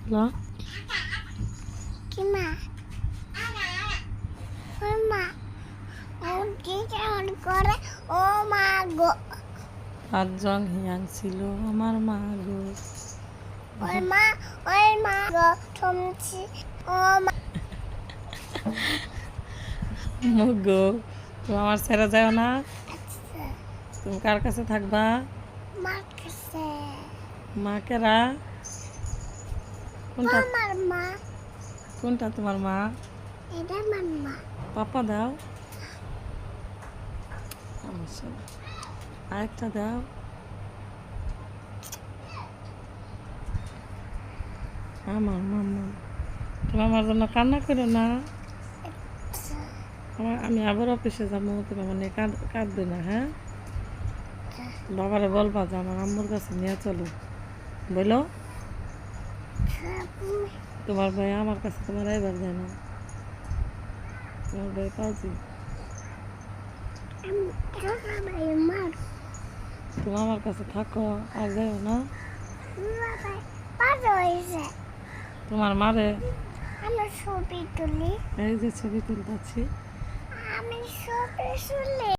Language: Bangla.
বলো কি মা ওই মা ও কি কেমন করে ও মা গো 5 জন হিয়াং ছিল আমার মা গো ওই মা গো থমছি ও মা গো তুমি আমার ছেড়ে যাও না আচ্ছা তুমি কার কাছে থাকবা মা কাছে মা কেরা কোনটা আমার মা কোনটা তোমার মা এটা আমার মা পাপা দাও সমস্যা নেই। আরেকটা দাও আমার মাম্মা তুমি আমার জন্য কান্না করো না আমি আবার অফিসে যাবো তুমি আমার নিয়ে কাঁদবে না হ্যাঁ বাবারে বলবা যে আমার আম্মুর কাছে নিয়ে চলো বলো তোমার ভাই আমার কাছে তোমার এবার যায় না তোমার ভাই পাজি তুমি আমার কাছে থাকো আর যাও না তোমার মারে আমি ছবি তুলি এই যে ছবি তুলতেছি আমি ছবি তুলি